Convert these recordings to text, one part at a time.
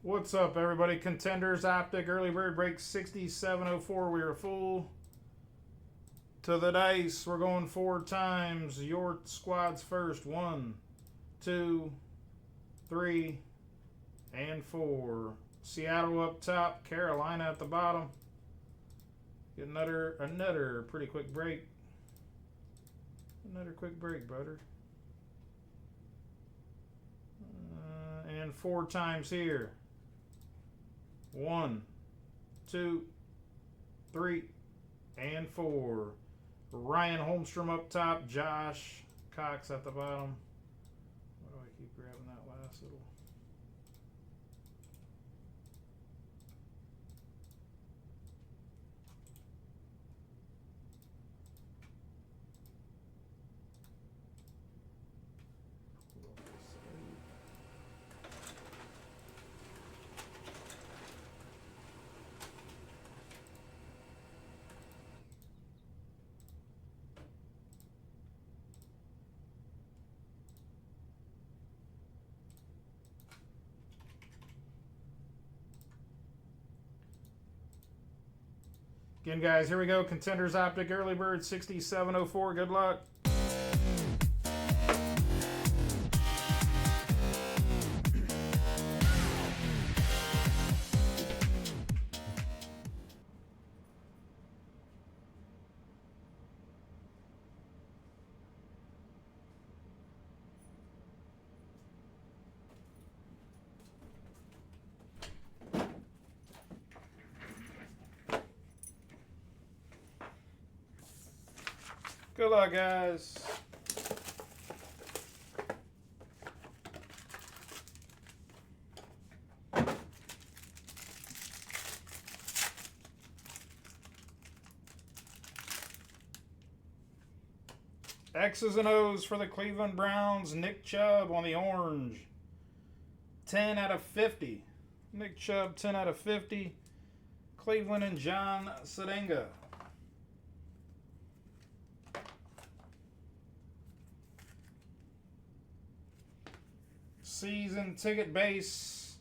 What's up, everybody? Contenders, Optic, early bird break 6704. We are full to the dice. We're going 4 times. Your squad's first. 1, 2, 3, and 4. Seattle up top, Carolina at the bottom. Get another pretty quick break. Another quick break, butter. And 4 times here. 1, 2, 3, and 4. Ryan Holmstrom up top. Josh Cox at the bottom. Why do I keep grabbing that last little? Again, guys, here we go. Contenders Optic, early bird 6704. Good luck. Good luck, guys. X's and O's for the Cleveland Browns. Nick Chubb on the orange. 10 out of 50. Nick Chubb, 10 out of 50. Cleveland and John Sadenga. Season ticket base.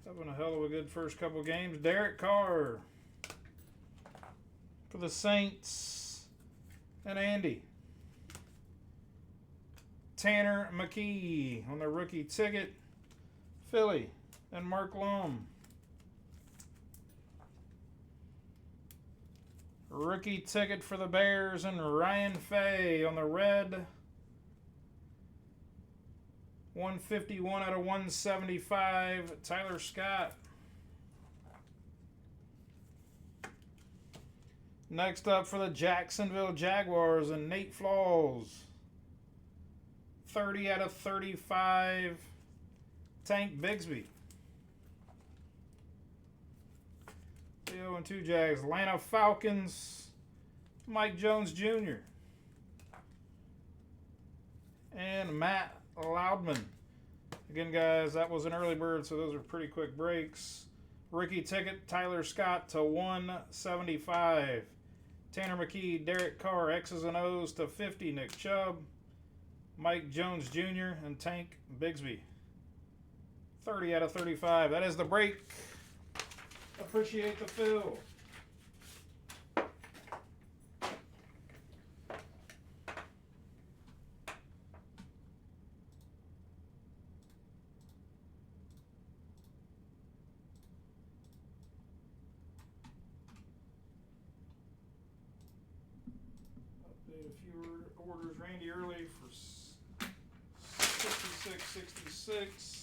Having a hell of a good first couple games. Derek Carr for the Saints and Andy. Tanner McKee on the rookie ticket. Philly and Mark Lum. Rookie ticket for the Bears and Ryan Fay on the red. 151 out of 175, Tyler Scott. Next up for the Jacksonville Jaguars and Nate Flaws. 30 out of 35, Tank Bigsby. 0-2 Jags. Atlanta Falcons, Mike Jones Jr. And Matt Loudman. Again, guys, that was an early bird, so those are pretty quick breaks. Rookie ticket, Tyler Scott to 175. Tanner McKee, Derek Carr, X's and O's to 50. Nick Chubb, Mike Jones Jr., and Tank Bigsby. 30 out of 35. That is the break. Appreciate the fill. A few orders. Randy early for 66.66.